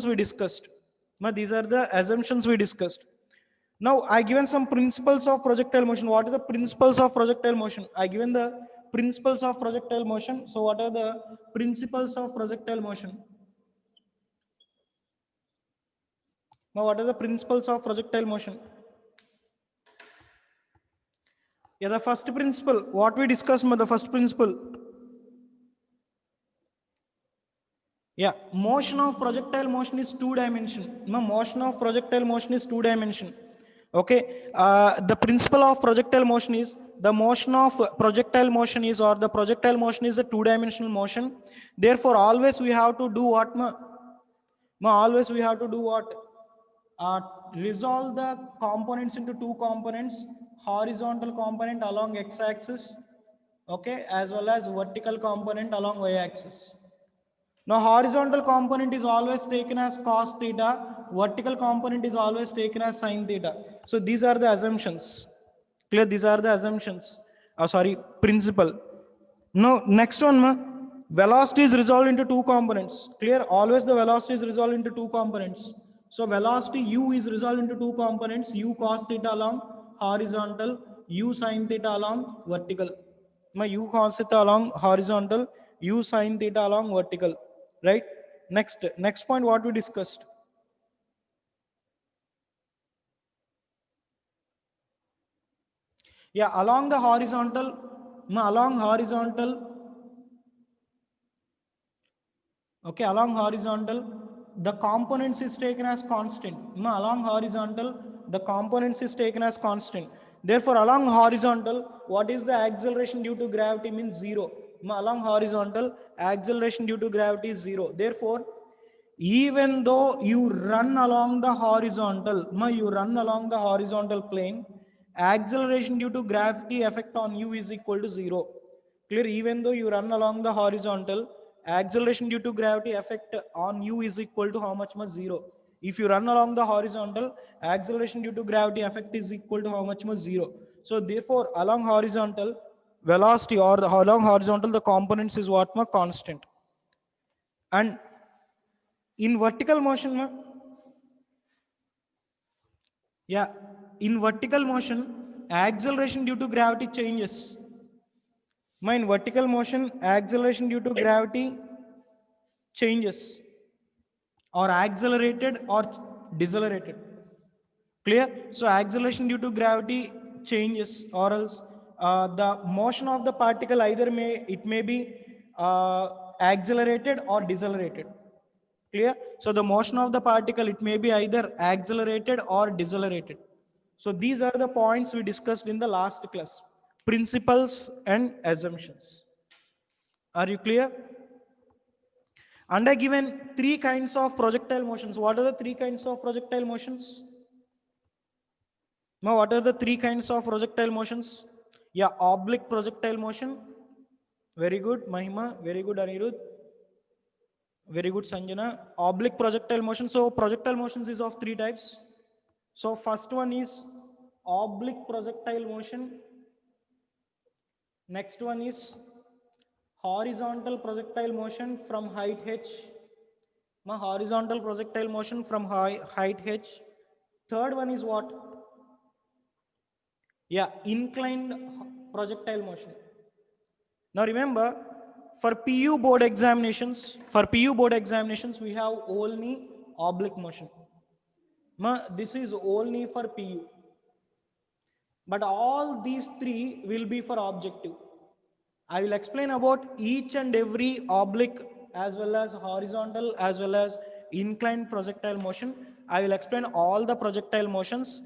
we discussed. Now, these are the assumptions we discussed. Now, I given some principles of projectile motion. What are the principles of projectile motion? I given the principles of projectile motion. So, what are the principles of projectile motion? Now, what are the principles of projectile motion? Yeah, the first principle. What we discussed, the first principle. Yeah, motion of projectile motion is two dimension. No, motion of projectile motion is two dimension. Okay, the principle of projectile motion is the motion of projectile motion is, or the projectile motion is a two-dimensional motion. Therefore, always we have to do what? Always we have to do what? Uh, Resolve the components into two components: horizontal component along x-axis, okay, as well as vertical component along y-axis. Now, horizontal component is always taken as cos theta, vertical component is always taken as sin theta. So, these are the assumptions. Clear? These are the assumptions. Sorry, principle. Now, next one, velocity is resolved into two components. Clear? Always the velocity is resolved into two components. So, velocity u is resolved into two components: u cos theta along horizontal, u sin theta along vertical. U cos theta along horizontal, u sin theta along vertical. Right? Next point, what we discussed. Yeah, along the horizontal, okay, along horizontal, the components is taken as constant. Along horizontal, the components is taken as constant. Therefore, along horizontal, what is the acceleration due to gravity? Means zero. Along horizontal, acceleration due to gravity is zero. Therefore, even though you run along the horizontal, plane, acceleration due to gravity effect on you is equal to zero. Clear? Even though you run along the horizontal, acceleration due to gravity effect on you is equal to how much? Zero. If you run along the horizontal, acceleration due to gravity effect is equal to how much? Zero. So therefore, along horizontal, velocity, or along horizontal, the components is what? Constant. And in vertical motion, yeah, in vertical motion, acceleration due to gravity changes. In vertical motion, acceleration due to gravity changes, or accelerated or decelerated. Clear? So acceleration due to gravity changes, or else the motion of the particle either may be accelerated or decelerated. Clear? So the motion of the particle, it may be either accelerated or decelerated. So these are the points we discussed in the last class: principles and assumptions. Are you clear? And I given three kinds of projectile motions. What are the three kinds of projectile motions? Now, what are the three kinds of projectile motions? Yeah, oblique projectile motion. Very good, Mahima. Very good, Anirudh. Very good, Sanjana. Oblique projectile motion. So, projectile motions is of three types. So, first one is oblique projectile motion. Next one is horizontal projectile motion from height h. Horizontal projectile motion from height h. Third one is what? Yeah, inclined projectile motion. Now remember, for PU board examinations, we have only oblique motion. This is only for PU. But all these three will be for objective. I will explain about each and every oblique as well as horizontal as well as inclined projectile motion. I will explain all the projectile motions,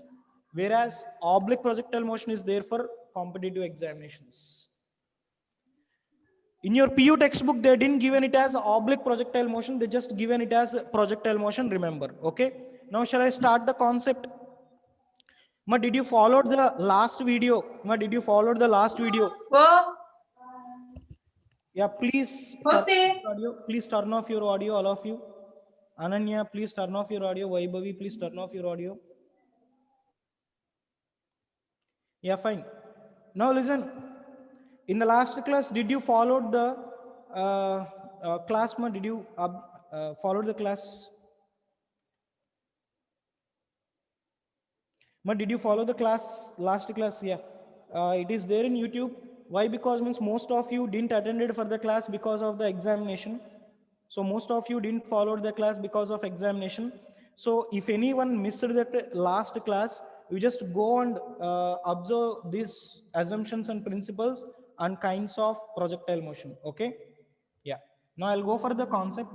whereas oblique projectile motion is there for competitive examinations. In your PU textbook, they didn't given it as oblique projectile motion, they just given it as projectile motion, remember. Okay. Now shall I start the concept? Did you follow the last video? Did you follow the last video? Yeah, please please turn off your audio, all of you. Ananya, please turn off your audio. Vaibhavi, please turn off your audio. Yeah, fine. Now listen. In the last class, did you follow the class? Did you follow the class? But did you follow the class, last class? Yeah. It is there in YouTube. Why? Because means most of you didn't attended for the class because of the examination. So most of you didn't follow the class because of examination. So if anyone missed that last class, you just go and observe these assumptions and principles and kinds of projectile motion. Okay. Yeah. Now I'll go for the concept.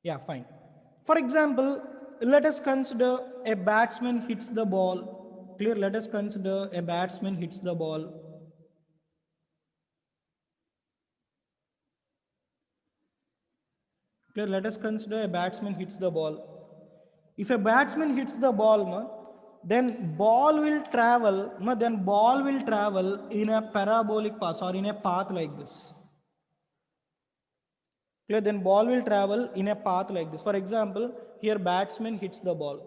Yeah, fine. For example, let us consider a batsman hits the ball. Clear, let us consider a batsman hits the ball. Clear, let us consider a batsman hits the ball. If a batsman hits the ball, then ball will travel, in a parabolic path or in a path like this. Clear, then ball will travel in a path like this. For example, here batsman hits the ball.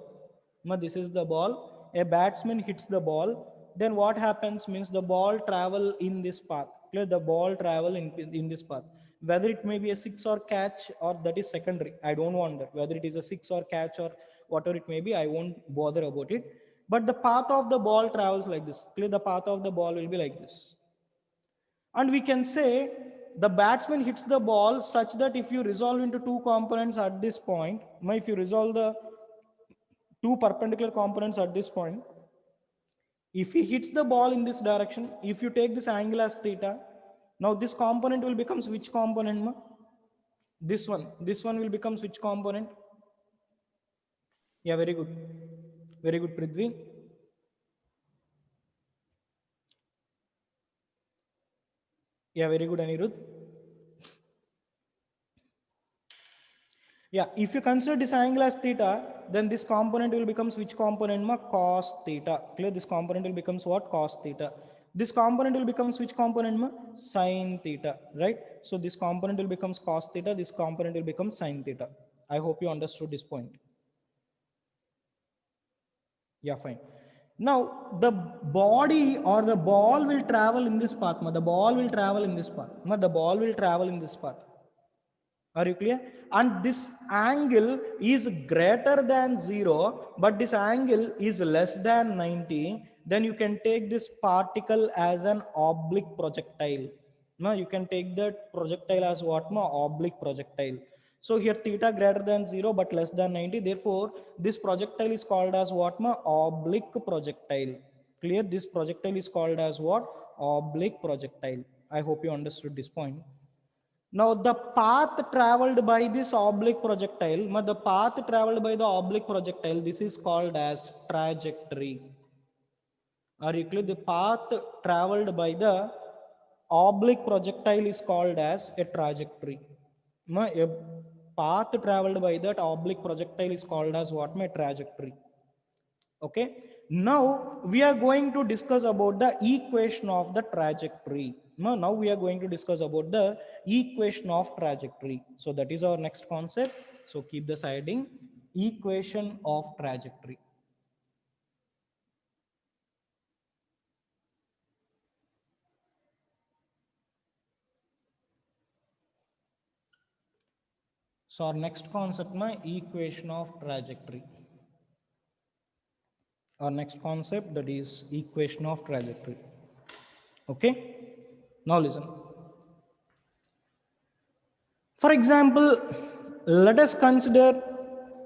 This is the ball. A batsman hits the ball. Then what happens means the ball travel in this path. Clear, the ball travel in this path. Whether it may be a six or catch or that is secondary. I don't want that. Whether it is a six or catch or whatever it may be, I won't bother about it. But the path of the ball travels like this. Clear, the path of the ball will be like this. And we can say the batsman hits the ball such that if you resolve into two components at this point, if you resolve the two perpendicular components at this point, if he hits the ball in this direction, if you take this angle as theta, now this component will become which component? This one. This one will become which component? Yeah, very good. Very good, Prithvi. Yeah, very good, Anirudh. Yeah, if you consider this angle as theta, then this component will becomes which component? Cos theta. Clear? This component will becomes what? Cos theta. This component will becomes which component? Sin theta. Right? So this component will becomes cos theta. This component will become sin theta. I hope you understood this point. Yeah, fine. Now the body or the ball will travel in this path. The ball will travel in this path. The ball will travel in this path. Are you clear? And this angle is greater than 0, but this angle is less than 90. Then you can take this particle as an oblique projectile. Now you can take that projectile as what? Oblique projectile. So here theta greater than 0 but less than 90. Therefore, this projectile is called as what? Oblique projectile. Clear? This projectile is called as what? Oblique projectile. I hope you understood this point. Now the path traveled by this oblique projectile, this is called as trajectory. Are you clear? The path traveled by the oblique projectile is called as a trajectory. A path traveled by that oblique projectile is called as what? Trajectory. Okay. Now we are going to discuss about the equation of the trajectory. Now we are going to discuss about the equation of trajectory. So that is our next concept. So keep the siding. Equation of trajectory. So our next concept, equation of trajectory. Our next concept, that is equation of trajectory. Okay. Now listen. For example, let us consider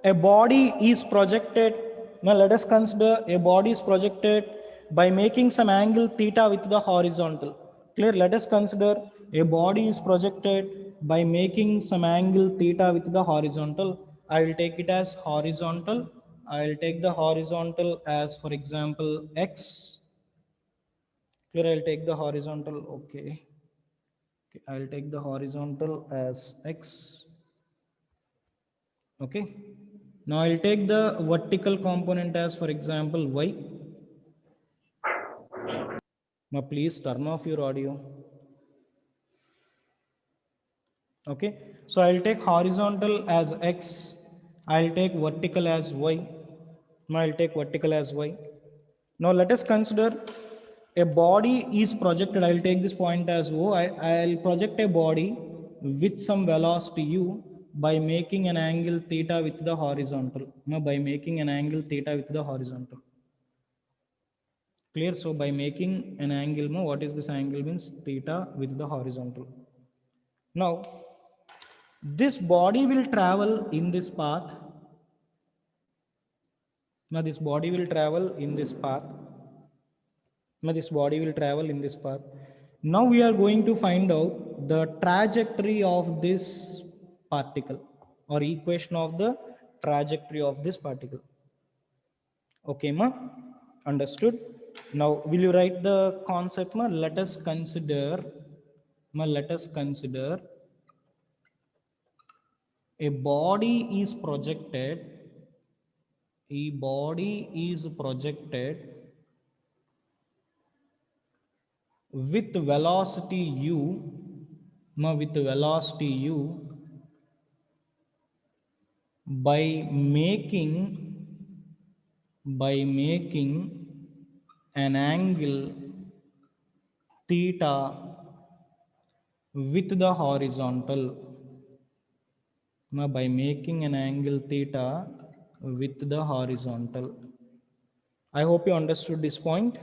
a body is projected. Now let us consider a body is projected by making some angle theta with the horizontal. Clear? Let us consider a body is projected by making some angle theta with the horizontal. I will take it as horizontal. I will take the horizontal as, for example, x. Clear? I will take the horizontal. Okay. I will take the horizontal as x. Okay. Now I'll take the vertical component as, for example, y. Now please turn off your audio. Okay. So I'll take horizontal as x. I'll take vertical as y. Now I'll take vertical as y. Now let us consider A body is projected, I'll take this point as O. I'll project a body with some velocity u by making an angle theta with the horizontal. No, by making an angle theta with the horizontal. Clear? So by making an angle, no, what is this angle means? Theta with the horizontal. Now this body will travel in this path. Now this body will travel in this path. Now this body will travel in this path. Now we are going to find out the trajectory of this particle, or equation of the trajectory of this particle. Okay, ma? Understood? Now will you write the concept, ma? Let us consider a body is projected, with velocity u, by making an angle theta with the horizontal. Now by making an angle theta with the horizontal. I hope you understood this point.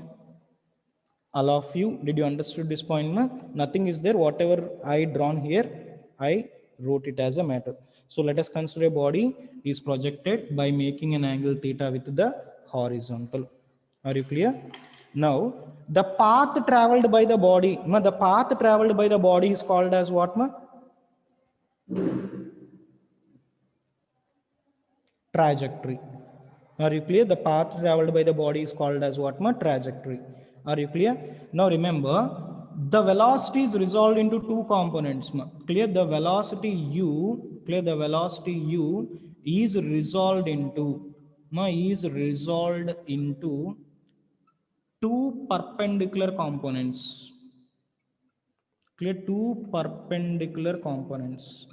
All of you, did you understood this point? Ma? Nothing is there. Whatever I drawn here, I wrote it as a matter. So let us consider a body is projected by making an angle theta with the horizontal. Are you clear? Now the path traveled by the body, the path traveled by the body is called as what, ma? Trajectory. Are you clear? The path traveled by the body is called as what, ma? Trajectory. Are you clear? Now remember, the velocity is resolved into two components, ma. Clear? The velocity u, is resolved into, two perpendicular components. Clear? Two perpendicular components.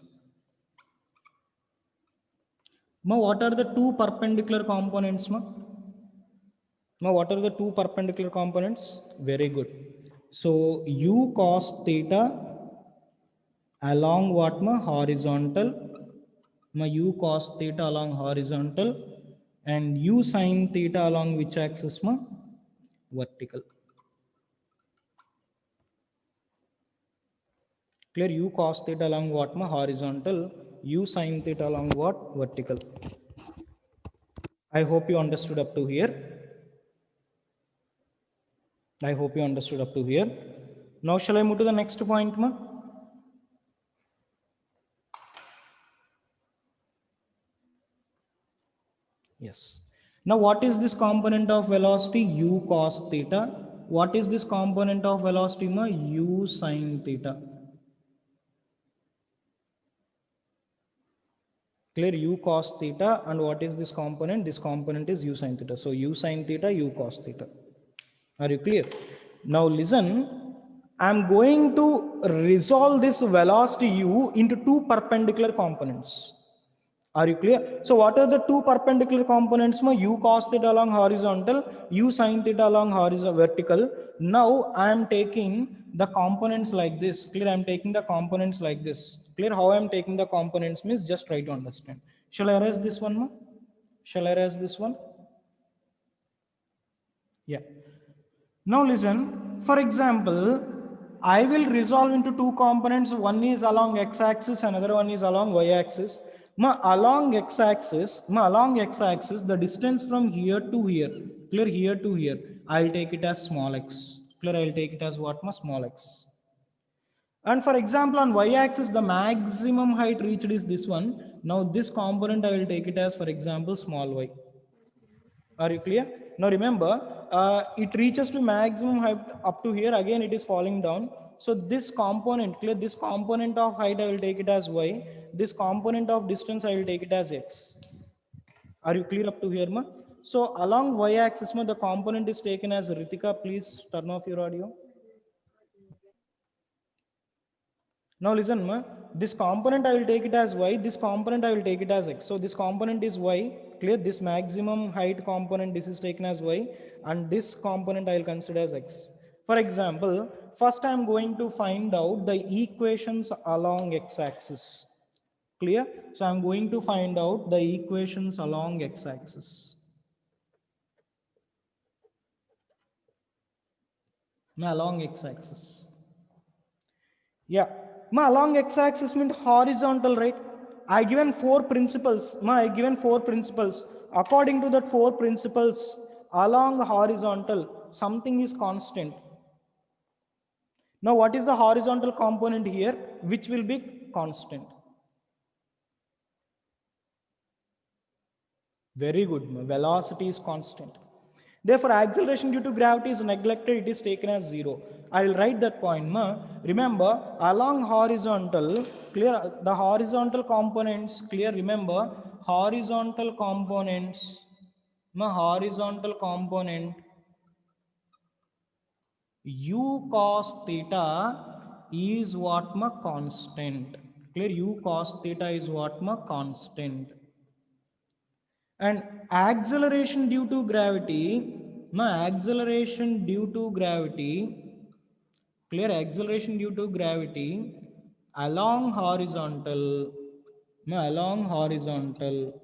Ma, what are the two perpendicular components, ma? Now, what are the two perpendicular components? Very good. So, u cos theta along what, ma? Horizontal. Ma, u cos theta along horizontal, and u sin theta along which axis, ma? Vertical. Clear? U cos theta along what, ma? Horizontal. U sin theta along what? Vertical. I hope you understood up to here. I hope you understood up to here. Now, shall I move to the next point, ma? Yes. Now, what is this component of velocity? U cos theta. What is this component of velocity, ma? U sin theta. Clear? U cos theta. And what is this component? This component is U sin theta. So, U sin theta, U cos theta. Are you clear? Now, listen. I'm going to resolve this velocity U into two perpendicular components. Are you clear? So what are the two perpendicular components? U cos theta along horizontal, U sin theta along horizontal vertical. Now I am taking the components like this. Clear? I am taking the components like this. Clear? How I am taking the components means just try to understand. Shall I erase this one, ma? Shall I erase this one? Yeah. Now listen, for example, I will resolve into two components. One is along x-axis, another one is along y-axis. Along x-axis, the distance from here to here, clear, here to here, I'll take it as small x. Clear? I'll take it as what, ma? Small x. And for example, on y-axis, the maximum height reached is this one. Now this component, I will take it as, for example, small y. Are you clear? Now remember, it reaches to maximum height up to here. Again, it is falling down. So this component, clear, this component of height, I will take it as y. This component of distance, I will take it as x. Are you clear up to here, ma? So along y-axis, ma, the component is taken as Ritika. Please turn off your audio. Now listen, ma, this component I will take it as y, this component I will take it as x. So this component is y, clear? This maximum height component, this is taken as y, and this component I will consider as x. For example, first I'm going to find out the equations along x-axis. Clear? So I'm going to find out the equations along x-axis. Along x-axis. Yeah. Along x-axis means horizontal, right? I given four principles. I given four principles. According to that four principles, along horizontal, something is constant. Now, what is the horizontal component here? Which will be constant. Very good. Velocity is constant. Therefore, acceleration due to gravity is neglected. It is taken as zero. I will write that point. Remember, along horizontal, clear the horizontal components. Clear. Remember, horizontal components. Horizontal component u cos theta is what constant. Clear. U cos theta is what constant. And acceleration due to gravity, acceleration due to gravity, clear, acceleration due to gravity along horizontal, along horizontal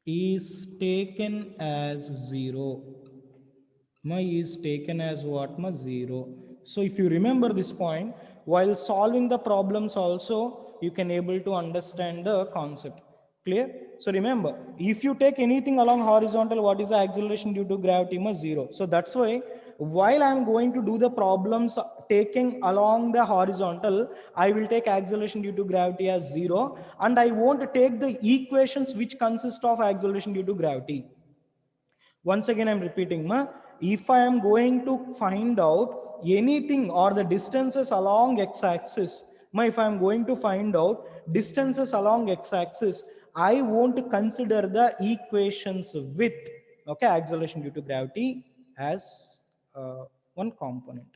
is taken as zero. Is taken as what? Zero. So if you remember this point, while solving the problems also, you can able to understand the concept. Clear? So remember, if you take anything along horizontal, what is the acceleration due to gravity? Zero. So that's why while I'm going to do the problems taking along the horizontal, I will take acceleration due to gravity as zero, and I won't take the equations which consist of acceleration due to gravity. Once again, I'm repeating, if I am going to find out anything or the distances along x-axis, if I am going to find out distances along x-axis, I won't consider the equations with, okay, acceleration due to gravity as one component.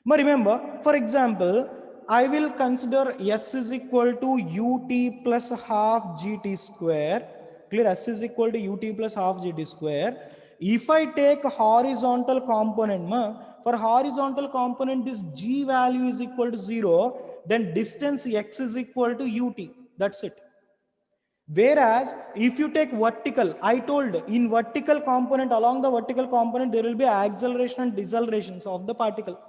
But remember, for example, I will consider S is equal to ut plus half gt square. Clear? S is equal to ut plus half gt square. If I take horizontal component, for horizontal component, this g value is equal to 0, then distance x is equal to ut. That's it. Whereas if you take vertical, I told in vertical component, along the vertical component, there will be acceleration and decelerations of the particle.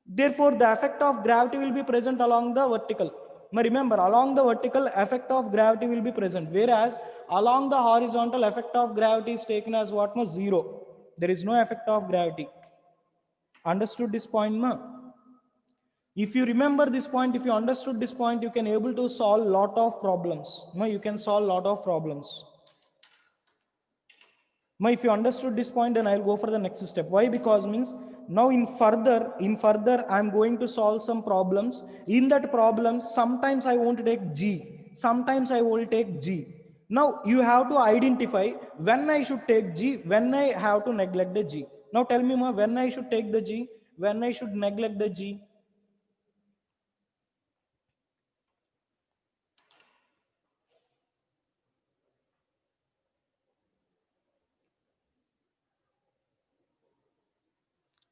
Therefore, the effect of gravity will be present along the vertical. Now remember, along the vertical, effect of gravity will be present. Whereas along the horizontal, effect of gravity is taken as what? Zero. There is no effect of gravity. Understood this point, ma? If you remember this point, if you understood this point, you can able to solve lot of problems. No, you can solve lot of problems. If you understood this point, then I'll go for the next step. Why? Because means now in further I'm going to solve some problems. In that problems, sometimes I want to take G, sometimes I will take G. Now you have to identify when I should take G, when I have to neglect the G. Now tell me, when I should take the G, when I should neglect the G.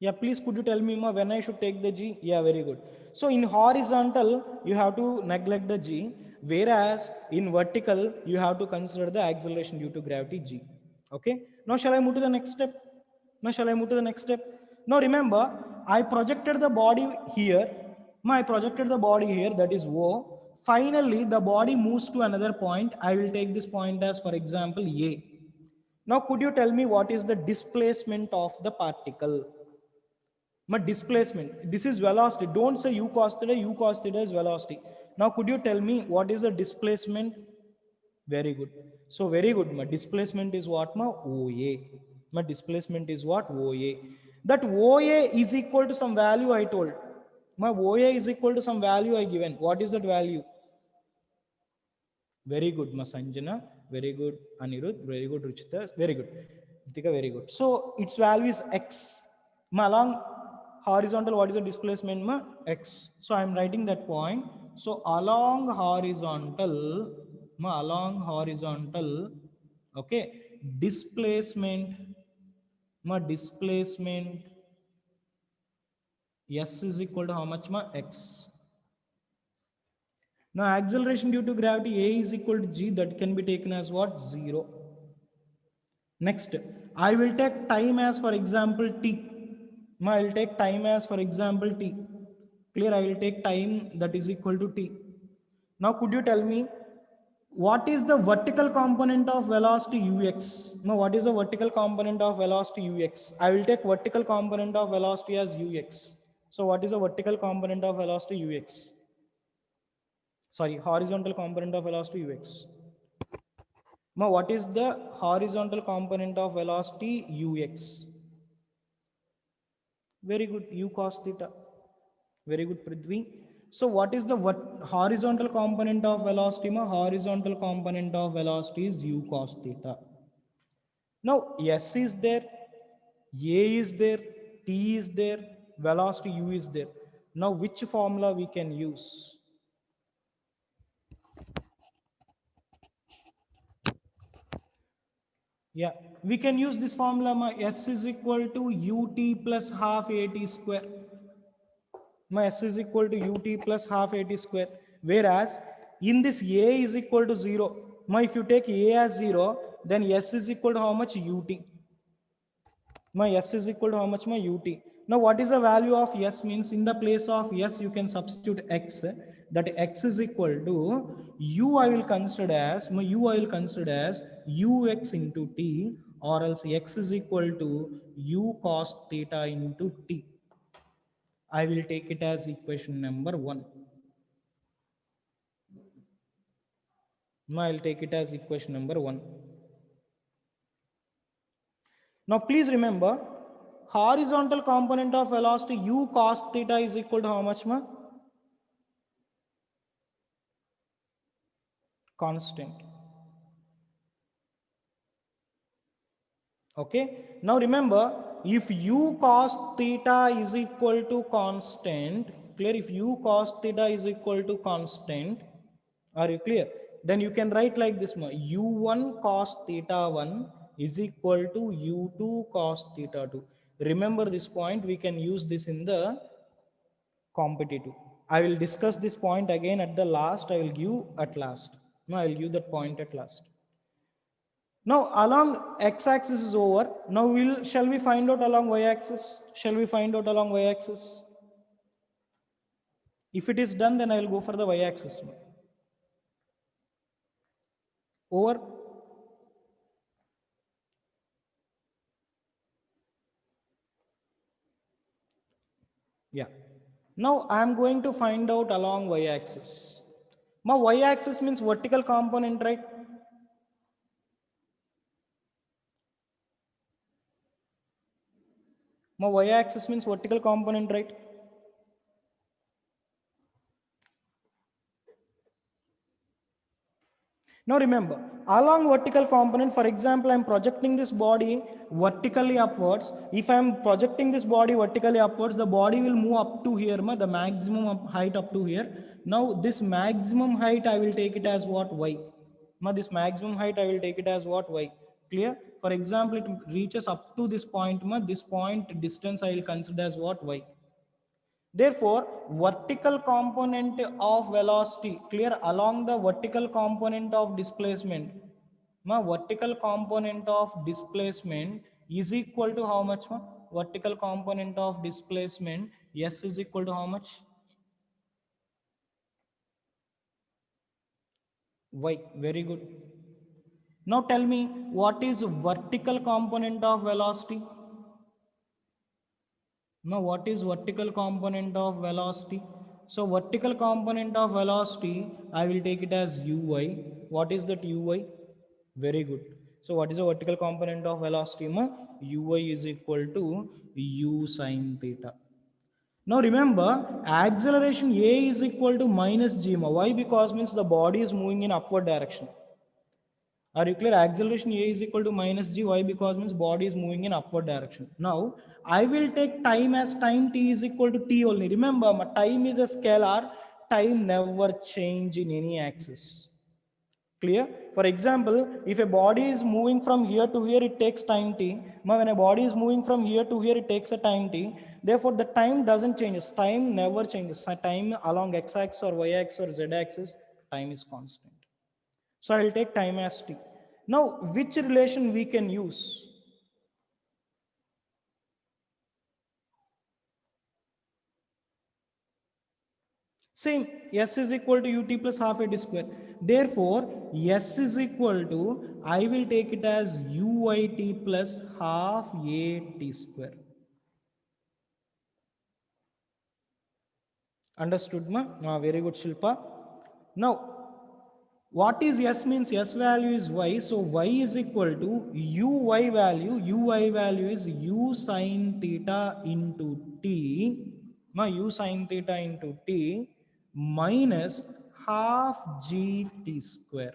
Yeah, please could you tell me when I should take the G? Yeah, very good. So in horizontal, you have to neglect the G, whereas in vertical, you have to consider the acceleration due to gravity G. Okay. Now shall I move to the next step? Now shall I move to the next step? Now remember, I projected the body here. I projected the body here, that is O. Finally, the body moves to another point. I will take this point as, for example, A. Now could you tell me what is the displacement of the particle? Displacement, this is velocity. Don't say u cos theta. U cos theta is velocity. Now could you tell me what is the displacement? Very good. So very good. Displacement is what? OA. Displacement is what? OA. That OA is equal to some value I told. OA is equal to some value I given. What is that value? Very good, Sanjana. Very good, Anirudh. Very good, Ruchita. Very good. Ritika, very good. So its value is x. Along horizontal, what is the displacement? X. So I am writing that point. So along horizontal, okay, displacement, ma displacement s is equal to how much, ma x. Now acceleration due to gravity a is equal to g, that can be taken as what, 0. Next, I will take time as for example t. I will take time as for example t. Clear? I will take time that is equal to t. Now could you tell me what is the vertical component of velocity ux? Now what is the vertical component of velocity ux? I will take vertical component of velocity as ux. So what is the vertical component of velocity ux? Sorry, horizontal component of velocity ux. Now what is the horizontal component of velocity ux? Very good, u cos theta. Very good, Prithvi. So what is the horizontal component of velocity? Ma horizontal component of velocity is u cos theta. Now s is there, a is there, t is there, velocity u is there. Now which formula we can use? Yeah, we can use this formula, ma s is equal to ut plus half at square. My s is equal to ut plus half at square. Whereas in this a is equal to 0. My if you take a as 0, then s is equal to how much, ut. My s is equal to how much, my ut. Now what is the value of s? Means in the place of s you can substitute x. That x is equal to u I will consider as, my u I will consider as ux into t, or else x is equal to u cos theta into t. I will take it as equation number 1. Now I'll take it as equation number 1. Now please remember, horizontal component of velocity u cos theta is equal to how much, ma? Constant. Okay. Now remember, if u cos theta is equal to constant, clear? If u cos theta is equal to constant, are you clear? Then you can write like this, u1 cos theta 1 is equal to u2 cos theta 2. Remember this point, we can use this in the competitive. I will discuss this point again at the last. I will give at last. No, I will give that point at last. Now along x-axis is over. Now shall we find out along y-axis? Shall we find out along y-axis? If it is done, then I will go for the y-axis. Over. Yeah. Now I am going to find out along y-axis. Now y-axis means vertical component, right? Now y-axis means vertical component, right? Now remember, along vertical component, for example, I am projecting this body vertically upwards. If I am projecting this body vertically upwards, the body will move up to here, the maximum height up to here. Now this maximum height, I will take it as what, y. This maximum height, I will take it as what, y. Clear? For example, it reaches up to this point, this point distance I will consider as what, y. Therefore, vertical component of velocity, clear, along the vertical component of displacement, vertical component of displacement is equal to how much? Vertical component of displacement, s is equal to how much? Y. Very good. Now tell me, what is vertical component of velocity? Now what is vertical component of velocity? So vertical component of velocity, I will take it as uy. What is that uy? Very good. So what is the vertical component of velocity? Uy is equal to u sine theta. Now remember, acceleration a is equal to minus g. Why? Because means the body is moving in upward direction. Are you clear? Acceleration a is equal to minus g. Why? Because means body is moving in upward direction. Now I will take time as time t is equal to t only. Remember, time is a scalar. Time never change in any axis. Clear? For example, if a body is moving from here to here, it takes time t. When a body is moving from here to here, it takes a time t. Therefore, the time doesn't change. Time never changes. Time along x-axis or y-axis or z-axis, time is constant. So I will take time as t. Now, which relation we can use? Same, s is equal to ut plus half at square. Therefore, s is equal to, I will take it as uit plus half at square. Understood, ma? Very good, Shilpa. Now, what is s means? S value is y. So, y is equal to uy value. Uy value is u sine theta into t. U sine theta into t minus half gt square.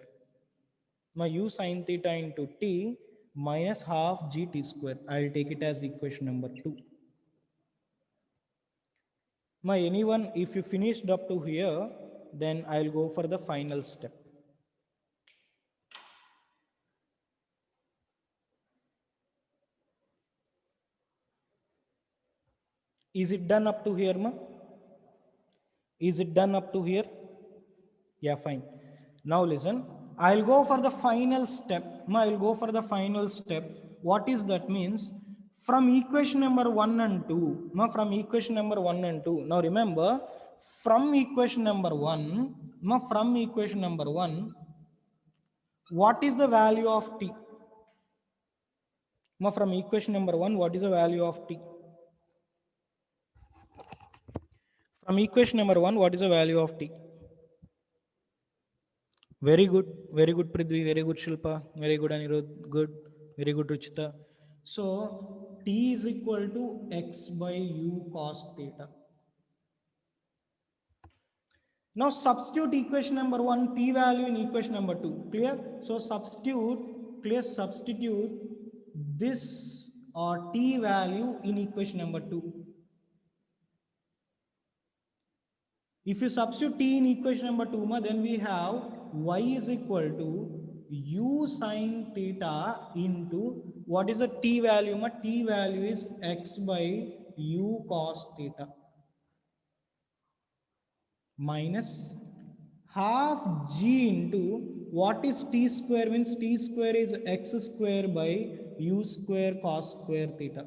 U sine theta into t minus half gt square. I will take it as equation number 2. Anyone, if you finished up to here, then I will go for the final step. Is it done up to here, ma? Is it done up to here? Yeah, fine. Now listen, I'll go for the final step. I'll go for the final step. What is that means? From equation number 1 and 2. From equation number 1 and 2. Now remember, from equation number 1, from equation number 1, what is the value of t? From equation number 1, what is the value of t? From equation number 1, what is the value of t? Very good, Prithvi, very good, Shilpa, very good, Anirudh, good, very good, Ruchita. So, t is equal to x by u cos theta. Now, substitute equation number 1, t value in equation number 2. Clear? So, substitute this or t value in equation number 2. If you substitute t in equation number 2, then we have y is equal to u sine theta into, what is the t value? T value is x by u cos theta minus half g into, what is t square means? T square is x square by u square cos square theta.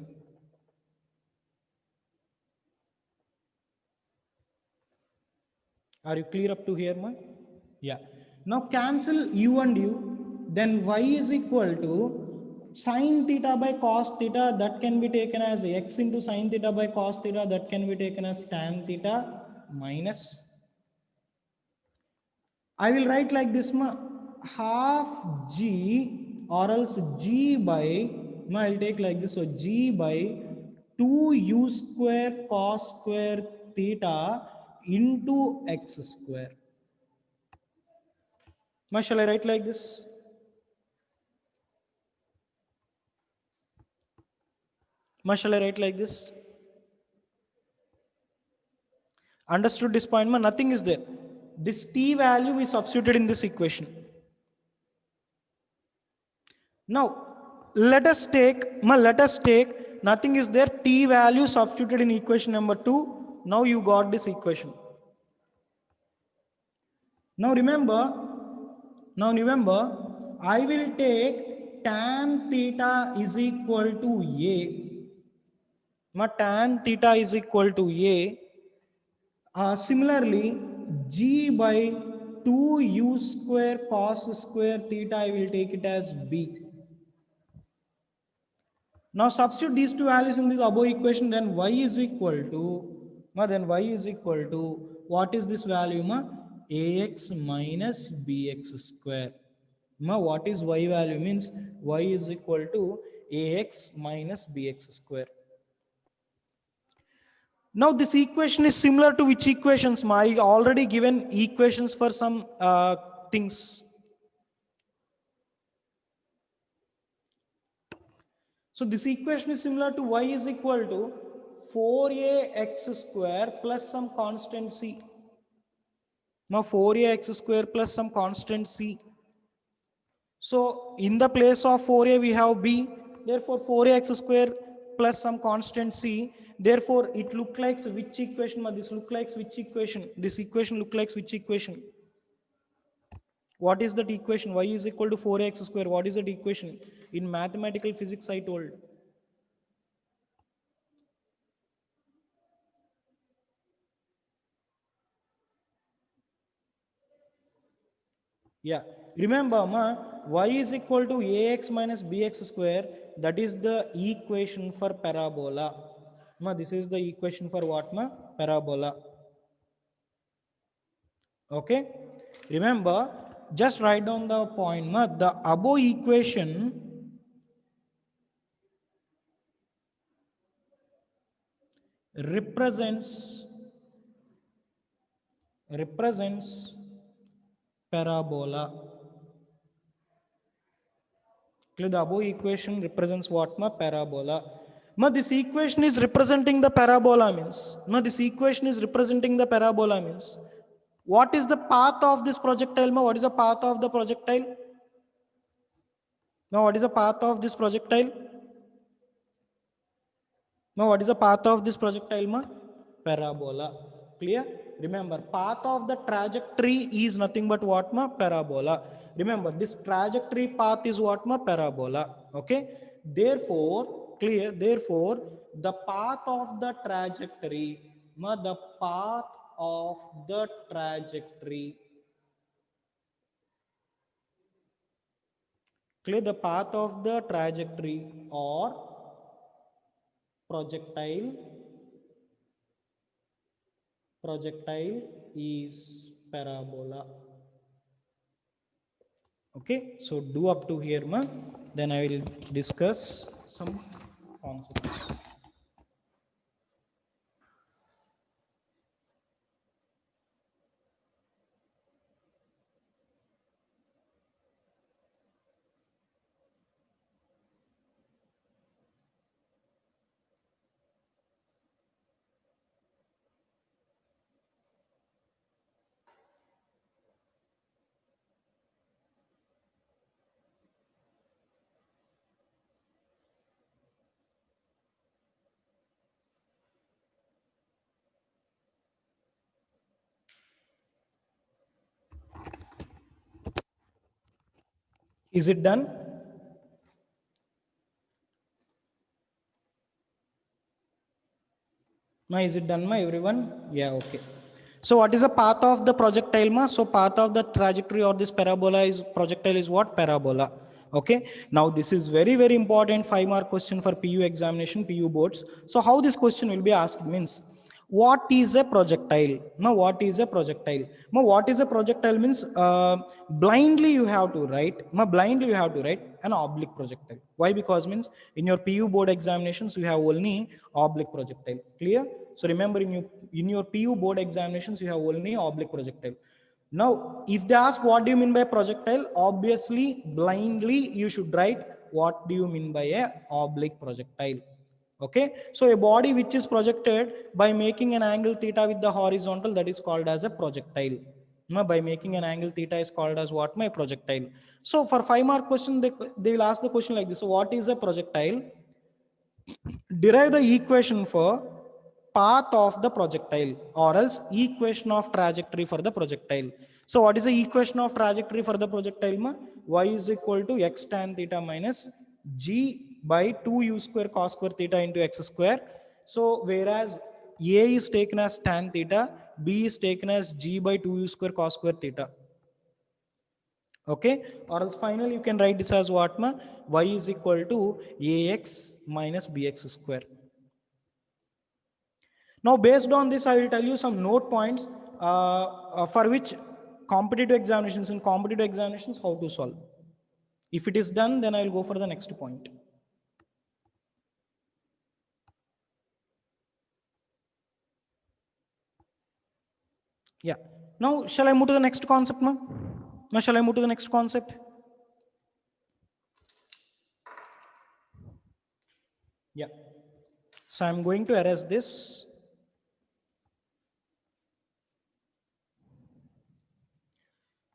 Are you clear up to here, ma? Yeah. Now cancel u and u. Then y is equal to sine theta by cos theta. That can be taken as x into sine theta by cos theta. That can be taken as tan theta minus. I will write like this, ma. Half g or else g by, I'll take like this. So g by 2u square cos square theta into x square. Shall I write like this? Shall I write like this? Understood this point? Nothing is there. This t value is substituted in this equation. Now, let us take, nothing is there, t value substituted in equation number 2. Now you got this equation. Now remember, I will take tan theta is equal to a. Tan theta is equal to a. Similarly, g by 2u square cos square theta, I will take it as b. Now substitute these two values in this above equation, then y is equal to, what is this value? Ax minus bx square. What is y value? Means y is equal to ax minus bx square. Now this equation is similar to which equations? I already given equations for some things. So this equation is similar to y is equal to 4ax square plus some constant c. Now 4ax square plus some constant c. So in the place of 4a we have b, therefore 4ax square plus some constant c, therefore it look like which equation? This look like which equation? This equation look like which equation? What is that equation? Y is equal to 4ax square. What is that equation? In mathematical physics I told. Yeah, remember ma, y is equal to ax minus bx square. That is the equation for parabola. Ma, this is the equation for what ma? Parabola. Okay, remember, just write down the point ma. The above equation represents parabola. The above equation represents what ma? Parabola. Ma, this equation is representing the parabola means. Ma, this equation is representing the parabola means. What is the path of this projectile ma? What is the path of the projectile? Now what is the path of this projectile? Now what is the path of this projectile ma? Parabola. Clear? Remember, path of the trajectory is nothing but what ma? Parabola. Remember, this trajectory path is what ma? Parabola. Okay, therefore, clear, therefore the path of the trajectory ma, the path of the trajectory, clear, the path of the trajectory or projectile is parabola. Okay, so do up to here ma, then I will discuss some concepts. Is it done? Ma, is it done ma, everyone? Yeah, okay. So what is the path of the projectile ma? So path of the trajectory or this parabola is, projectile is what? Parabola. Okay, now this is very very important 5-mark question for PU examination, PU boards. So how this question will be asked means, what is a projectile? Now what is a projectile? Now what is a projectile means, blindly you have to write, blindly you have to write an oblique projectile. Why? Because means in your PU board examinations you have only oblique projectile. Clear? So remember, in your PU board examinations you have only oblique projectile. Now if they ask what do you mean by projectile, obviously blindly you should write what do you mean by a oblique projectile. Okay, so a body which is projected by making an angle theta with the horizontal, that is called as a projectile. By making an angle theta is called as what? My projectile. So for 5-mark question they will ask the question like this. So what is a projectile? Derive the equation for path of the projectile or else equation of trajectory for the projectile. So what is the equation of trajectory for the projectile ma? Y is equal to x tan theta minus g by 2u square cos square theta into x square. So whereas a is taken as tan theta, b is taken as g by 2u square cos square theta. Okay, or else finally you can write this as what ma? Y is equal to ax minus bx square. Now based on this I will tell you some note points for which competitive examinations how to solve. If it is done, then I will go for the next point. Yeah, now shall I move to the next concept now? Now shall I move to the next concept? Yeah, so I'm going to erase this.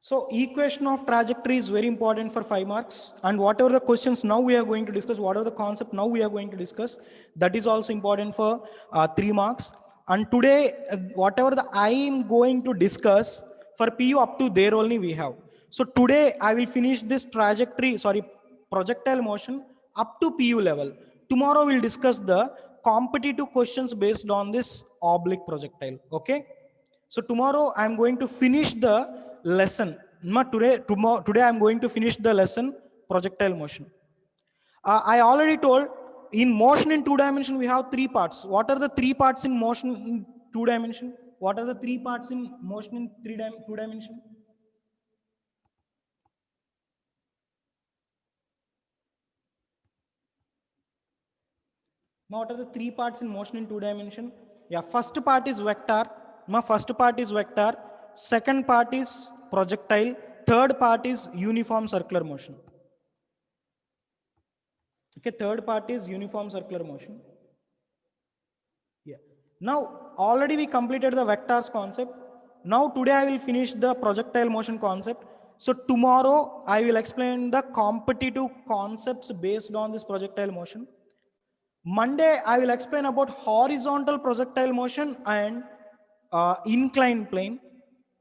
So equation of trajectory is very important for 5 marks, and whatever the questions now we are going to discuss, whatever the concept now we are going to discuss, that is also important for 3 marks. And today whatever the I am going to discuss for PU, up to there only we have. So today I will finish this trajectory, sorry, projectile motion up to PU level. Tomorrow we'll discuss the competitive questions based on this oblique projectile. Okay, so tomorrow I'm going to finish the lesson. Not today, tomorrow, today I'm going to finish the lesson projectile motion. I already told in motion in 2 dimension we have 3 parts. What are the 3 parts in motion in 2 dimension? What are the 3 parts in motion in 2 dimension? Now, what are the 3 parts in motion in 2 dimension? Yeah, first part is vector. My first part is vector. Second part is projectile. Third part is uniform circular motion. Okay, third part is uniform circular motion. Yeah. Now, already we completed the vectors concept. Now, today I will finish the projectile motion concept. So, tomorrow I will explain the competitive concepts based on this projectile motion. Monday, I will explain about horizontal projectile motion and inclined plane.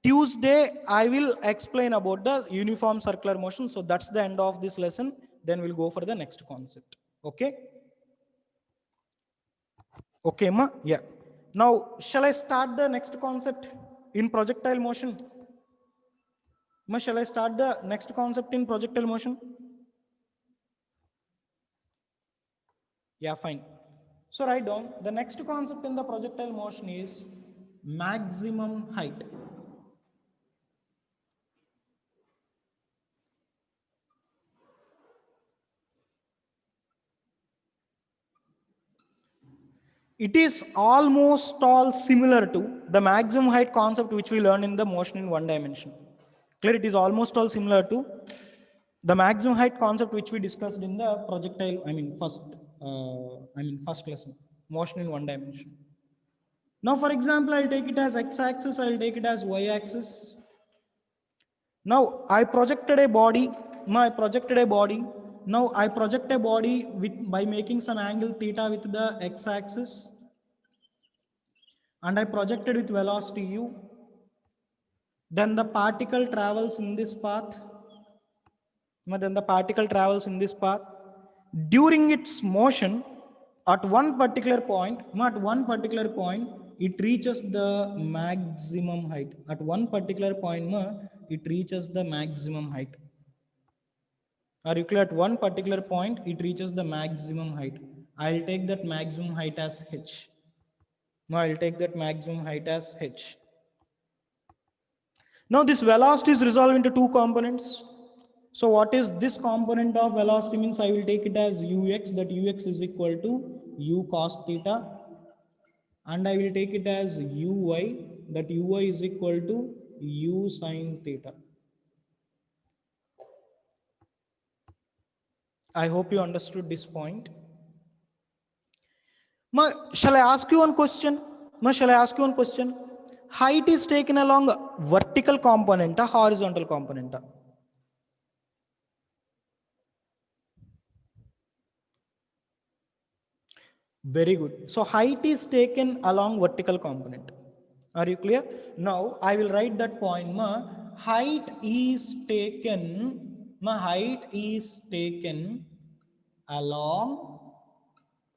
Tuesday, I will explain about the uniform circular motion. So that's the end of this lesson. Then we'll go for the next concept. Okay. Okay, ma? Yeah. Now, shall I start the next concept in projectile motion? Ma, shall I start the next concept in projectile motion? Yeah, fine. So write down the next concept in the projectile motion is maximum height. It is almost all similar to the maximum height concept which we learned in the motion in 1 dimension. Clear? It is almost all similar to the maximum height concept which we discussed in the projectile. First lesson, motion in 1 dimension. Now, for example, I'll take it as x-axis. I'll take it as y-axis. Now, I projected a body. I projected a body. Now, I project a body by making some angle theta with the x-axis. And I projected with velocity u. Then the particle travels in this path. Then the particle travels in this path. During its motion, at one particular point, it reaches the maximum height. At one particular point, it reaches the maximum height. Are you clear? At one particular point, it reaches the maximum height. I'll take that maximum height as h. Now I'll take that maximum height as h. Now this velocity is resolved into 2 components. So what is this component of velocity means? I will take it as ux, that ux is equal to u cos theta, and I will take it as uy, that uy is equal to u sin theta. I hope you understood this point. Shall I ask you one question? Shall I ask you one question? Height is taken along vertical component or horizontal component? Very good. So height is taken along vertical component. Are you clear? Now I will write that point. Height is taken. Height is taken along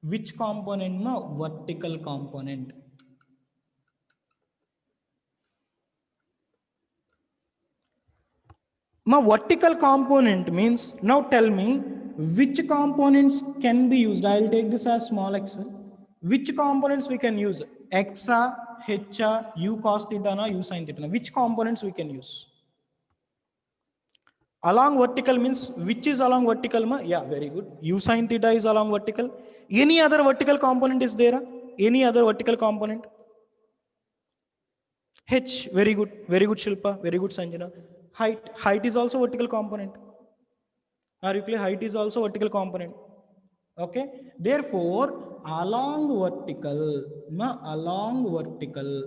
which component? Vertical component. Vertical component means, now tell me which components can be used. I will take this as small x. Which components we can use? X, h, u cos theta, u sin theta. Which components we can use? Along vertical means which is along vertical? Yeah, very good. U sin theta is along vertical. Any other vertical component is there? Any other vertical component? H, very good. Very good, Shilpa. Very good, Sanjana. Height is also vertical component. Are you clear? Height is also vertical component. Okay. Therefore, along vertical,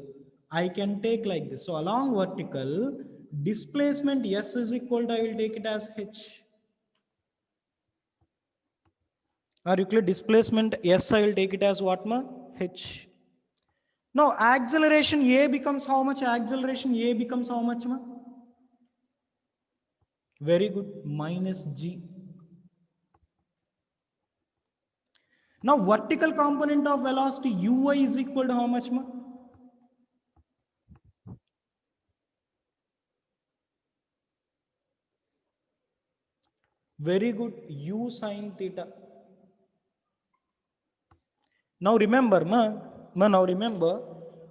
I can take like this. So along vertical, Displacement S is equal to, I will take it as H. Are you clear? Displacement S, I will take it as what, ma? H. Now acceleration A becomes how much? Acceleration A becomes how much, ma? Very good, minus G. Now vertical component of velocity Uy is equal to how much, ma? Very good, U sine theta. Now remember, now remember,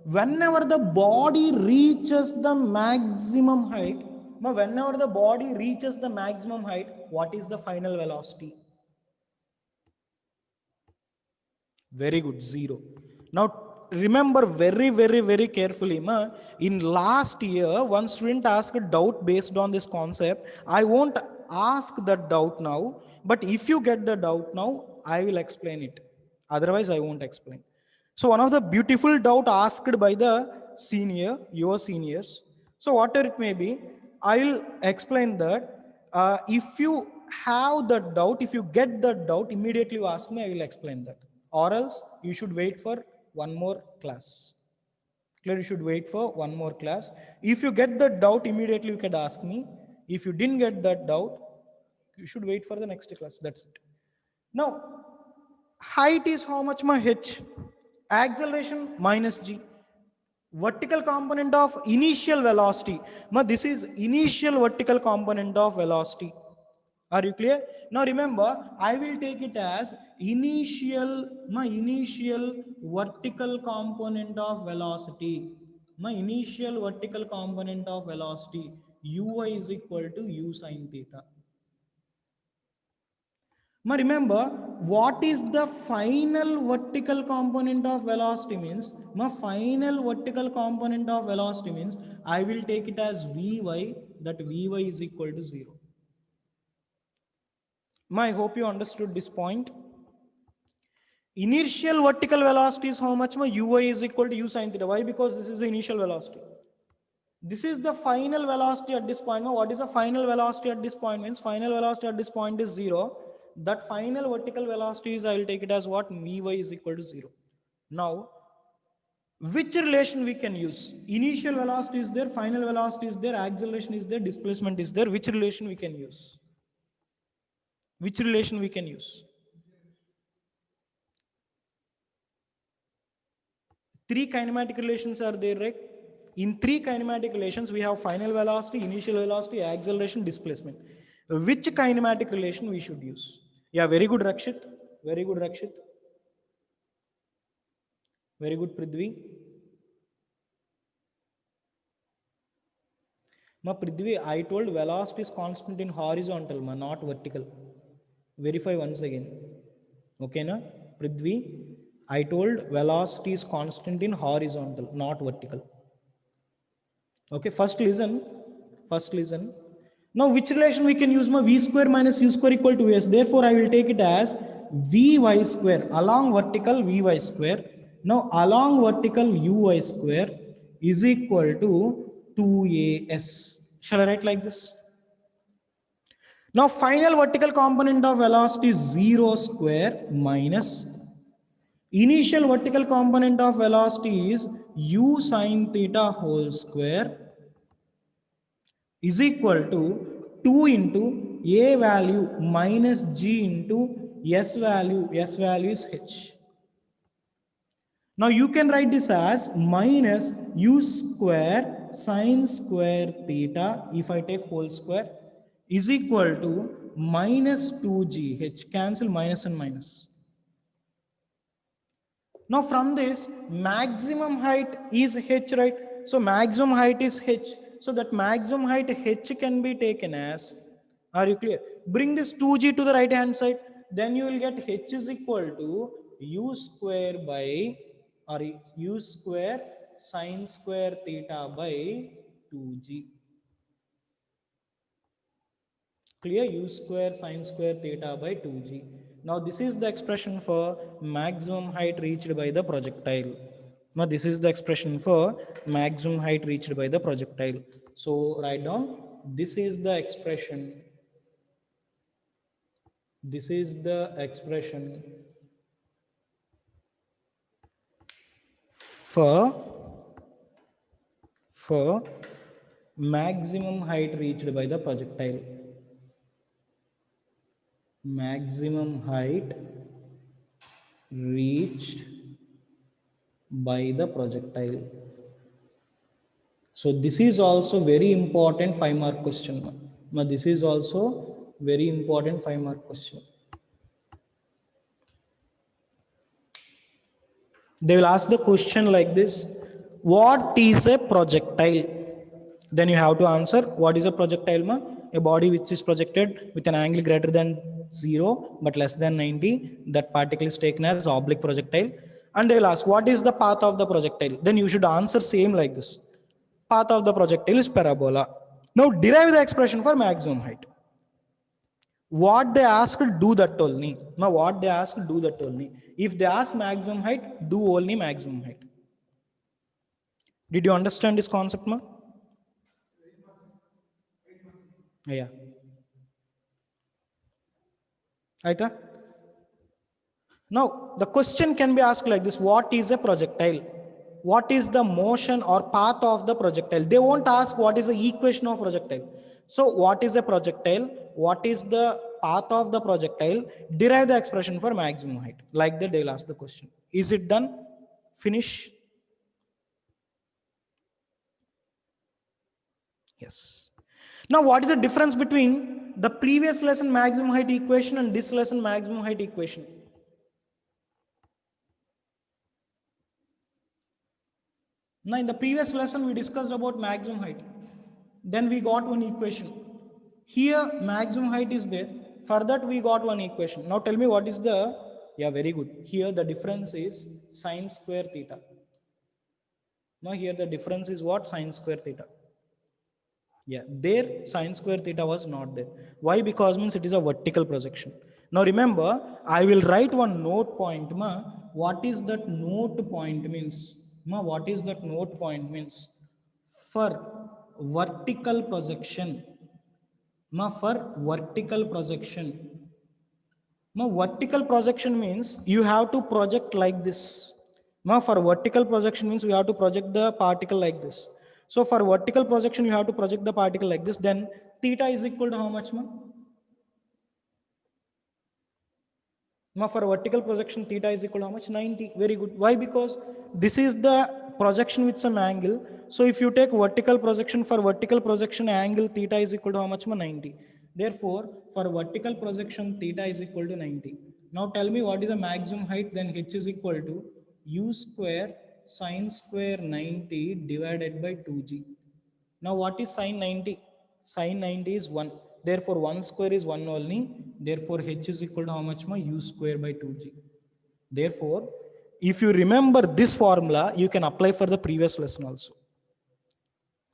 whenever the body reaches the maximum height, whenever the body reaches the maximum height, what is the final velocity? Very good, 0. Now remember very carefully, in last year, one student asked a doubt based on this concept. I won't ask that doubt now, but if you get the doubt now, I will explain it. Otherwise, I won't explain. So one of the beautiful doubt asked by the senior, your seniors. So whatever it may be, I will explain that. If you have the doubt, if you get the doubt, immediately you ask me, I will explain that. Or else you should wait for one more class. Clear? You should wait for one more class. If you get the doubt, immediately you can ask me. If you didn't get that doubt, you should wait for the next class. That's it. Now, height is how much, my H? Acceleration minus G. Vertical component of initial velocity. This is initial vertical component of velocity. Are you clear? Now remember, I will take it as initial vertical component of velocity. My initial vertical component of velocity, Uy is equal to U sine theta. Now remember, what is the final vertical component of velocity means? My final vertical component of velocity means I will take it as Vy, that Vy is equal to 0. I hope you understood this point. Initial vertical velocity is how much? Uy is equal to U sine theta. Why? Because this is the initial velocity. This is the final velocity at this point. What is the final velocity at this point? Means final velocity at this point is 0. That final vertical velocity is, I will take it as what? Vy is equal to 0. Now, which relation we can use? Initial velocity is there, final velocity is there, acceleration is there, displacement is there. Which relation we can use? Which relation we can use? Three kinematic relations are there, right? In three kinematic relations, we have final velocity, initial velocity, acceleration, displacement. Which kinematic relation we should use? Yeah, very good, Rakshit. Very good, Rakshit. Very good, Prithvi. Prithvi, I told velocity is constant in horizontal, not vertical. Verify once again. Okay, na? Prithvi, I told velocity is constant in horizontal, not vertical. Okay, first listen. Now which relation we can use? V square minus U square equal to S. Therefore, I will take it as Vy square along vertical Vy square. Now along vertical Uy square is equal to 2As. Shall I write like this? Now final vertical component of velocity is 0 square minus initial vertical component of velocity is U sine theta whole square is equal to 2 into A value minus G into S value. S value is H. Now you can write this as minus U square sine square theta, if I take whole square, is equal to minus 2G. H cancel minus and minus. Now from this, maximum height is H, right? So maximum height is H. So that maximum height H can be taken as, are you clear? Bring this 2G to the right hand side. Then you will get H is equal to U square by, or U square sine square theta by 2G. Clear? U square sine square theta by 2G. Now this is the expression for maximum height reached by the projectile. Now this is the expression for maximum height reached by the projectile. So write down, this is the expression. This is the expression for maximum height reached by the projectile. Maximum height reached by the projectile. So this is also very important 5-mark question. Now this is also very important 5-mark question. They will ask the question like this: what is a projectile? Then you have to answer, what is a projectile? Ma? A body which is projected with an angle greater than 0 but less than 90, that particle is taken as oblique projectile. And they will ask, what is the path of the projectile? Then you should answer same like this: path of the projectile is parabola. Now derive the expression for maximum height. What they ask, do that only. Now what they ask, do that only. If they ask maximum height, do only maximum height. Did you understand this concept, ma? Yeah. Aita? Now the question can be asked like this: what is a projectile? What is the motion or path of the projectile? They won't ask what is the equation of projectile. So what is a projectile? What is the path of the projectile? Derive the expression for maximum height. Like that, they'll ask the question. Is it done? Finish? Yes. Now what is the difference between the previous lesson maximum height equation and this lesson maximum height equation? Now in the previous lesson we discussed about maximum height. Then we got one equation. Here maximum height is there. For that we got one equation. Now tell me what is the, yeah, very good. Here the difference is sine square theta. Now here the difference is what? Sine square theta. Yeah, there sine square theta was not there. Why? Because means it is a vertical projection. Now remember, I will write one note point. Ma, what is that note point means? Ma, what is that note point means? For vertical projection. Ma, for vertical projection. Ma, vertical projection means you have to project like this. Ma, for vertical projection means you have to project the particle like this. So for vertical projection, you have to project the particle like this. Then theta is equal to how much, ma? Ma, for vertical projection, theta is equal to how much? 90. Very good. Why? Because this is the projection with some angle. So if you take vertical projection, for vertical projection angle, theta is equal to how much, ma? 90. Therefore, for vertical projection, theta is equal to 90. Now tell me what is the maximum height? Then h is equal to u square sine square 90 divided by 2g. Now what is sine 90? Sine 90 is 1. Therefore 1 square is 1 only. Therefore h is equal to how much more? U square by 2g. Therefore, if you remember this formula, you can apply for the previous lesson also.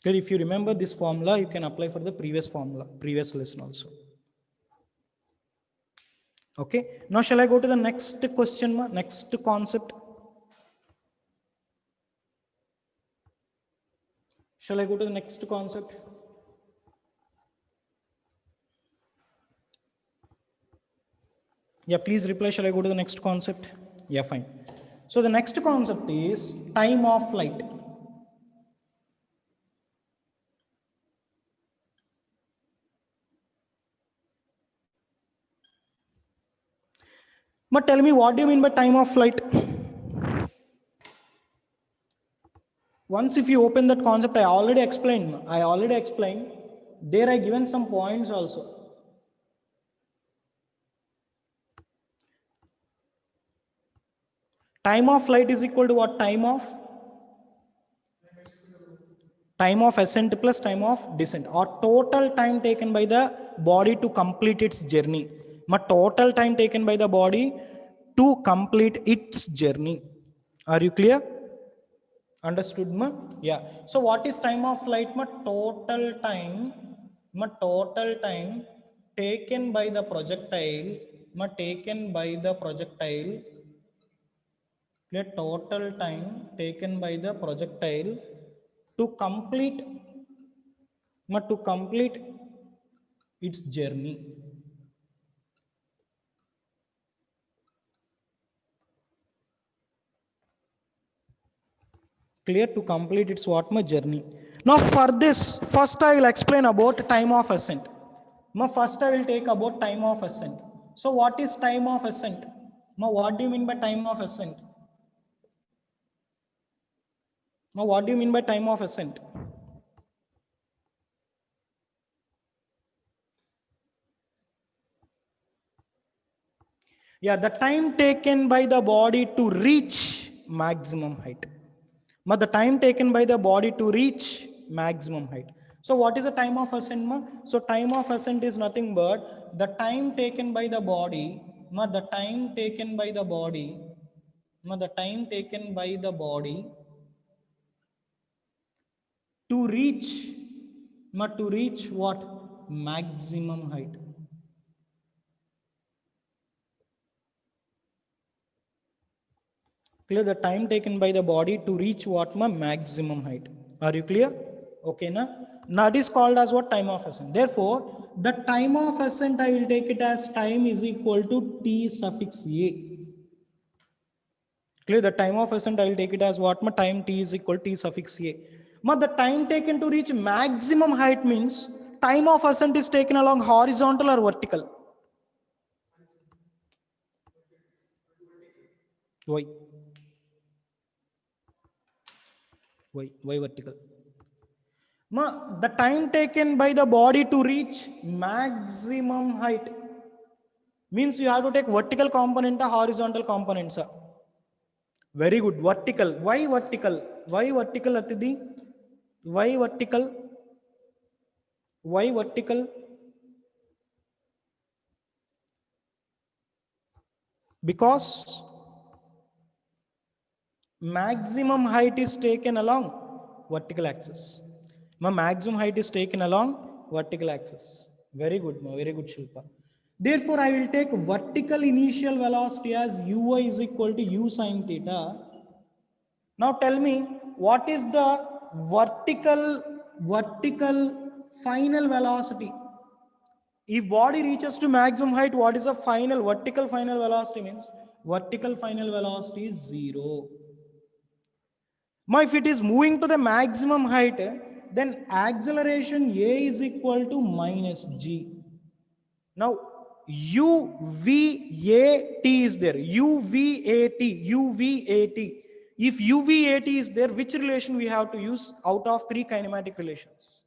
Okay, if you remember this formula, you can apply for the previous formula, previous lesson also. Okay. Now shall I go to the next question, next concept? Shall I go to the next concept? Yeah, please reply. Shall I go to the next concept? Yeah, fine. So the next concept is time of flight. But tell me, what do you mean by time of flight? Once if you open that concept, I already explained. There I given some points also. Time of flight is equal to what? Time of ascent plus time of descent, or total time taken by the body to complete its journey. Total time taken by the body to complete its journey. Are you clear? Understood, ma? Yeah. So what is time of flight? Total time taken by the projectile, clear, total time taken by the projectile to complete its journey. Clear, to complete its what my journey. Now for this, first I will explain about time of ascent. Now first I will take about time of ascent. So what is time of ascent? Now what do you mean by time of ascent? Now what do you mean by time of ascent? Yeah, the time taken by the body to reach maximum height. But the time taken by the body to reach maximum height. So what is the time of ascent? So time of ascent is nothing but the time taken by the body, the time taken by the body, the time taken by the body to reach, what? Maximum height. Clear, the time taken by the body to reach what? Maximum height. Are you clear? Okay, na? That is called as what? Time of ascent. Therefore, the time of ascent, I will take it as time is equal to T suffix A. Clear, the time of ascent, I will take it as what? Time T is equal to T suffix A. The time taken to reach maximum height means time of ascent is taken along horizontal or vertical? Why? Why vertical? The time taken by the body to reach maximum height means you have to take vertical component or horizontal components. Very good. Vertical. Why vertical? Why vertical, Atidi? Why vertical? Why vertical? Because maximum height is taken along vertical axis. Maximum height is taken along vertical axis. Very good, very good, Shilpa. Therefore, I will take vertical initial velocity as uy is equal to u sine theta. Now tell me, what is the vertical final velocity? If body reaches to maximum height, what is the vertical final velocity means? Vertical final velocity is 0. Now, if it is moving to the maximum height, then acceleration A is equal to minus G. Now, UVAT is there. UVAT. If UVAT is there, which relation we have to use out of 3 kinematic relations?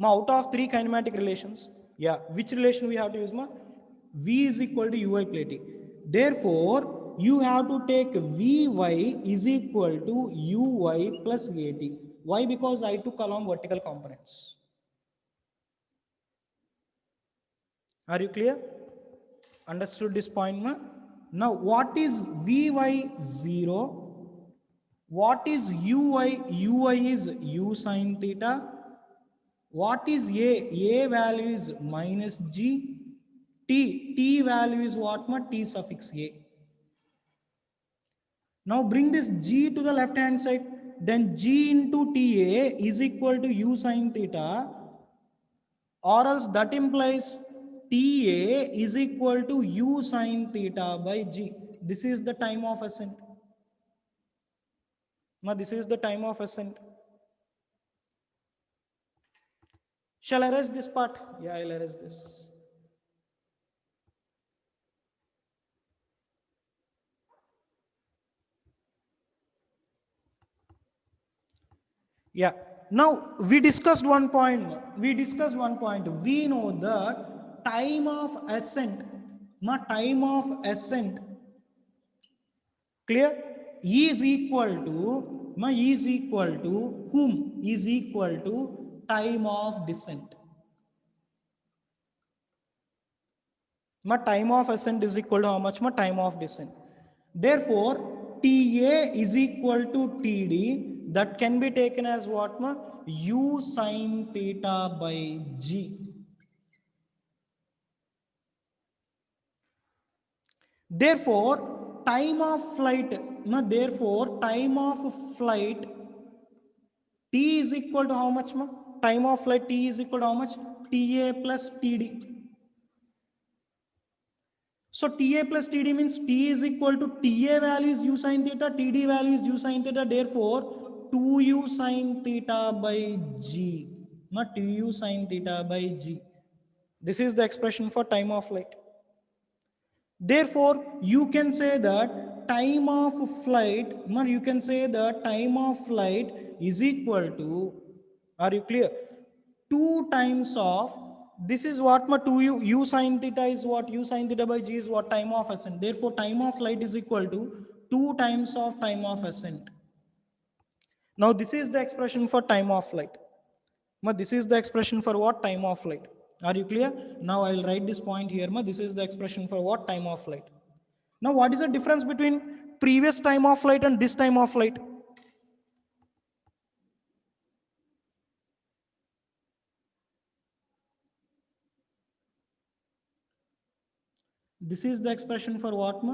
Out of 3 kinematic relations, which relation we have to use? V is equal to Ui plating. Therefore, you have to take Vy is equal to Uy plus At. Why? Because I took along vertical components. Are you clear? Understood this point? Now, what is Vy0? What is Uy? Uy is U sine theta. What is A? A value is minus G. T value is what? T suffix A. Now bring this G to the left hand side. Then G into TA is equal to U sine theta, or else that implies TA is equal to U sine theta by G. This is the time of ascent. Now this is the time of ascent. Shall I erase this part? Yeah, I'll erase this. Yeah. Now we discussed one point. We know that time of ascent. Clear? Is equal to whom? Is equal to time of descent. Time of ascent is equal to how much? Time of descent. Therefore, TA is equal to TD. That can be taken as what? U sine theta by G. Therefore, time of flight, ma, therefore time of flight t is equal to how much, ma? Time of flight t is equal to how much? Ta plus td. So Ta plus Td means T is equal to Ta value is u sin theta, Td value is u sin theta, therefore 2u sin theta by g, not 2u sin theta by g. This is the expression for time of flight. Therefore, you can say that time of flight, or you can say that time of flight is equal to, are you clear? 2 times of, this is what, 2u, u sin theta is what, u sin theta by g is what, time of ascent. Therefore, time of flight is equal to 2 times of time of ascent. Now, this is the expression for time of flight. This is the expression for what? Time of flight. Are you clear? Now I will write this point here. This is the expression for what? Time of flight. Now what is the difference between previous time of flight and this time of flight? This is the expression for what?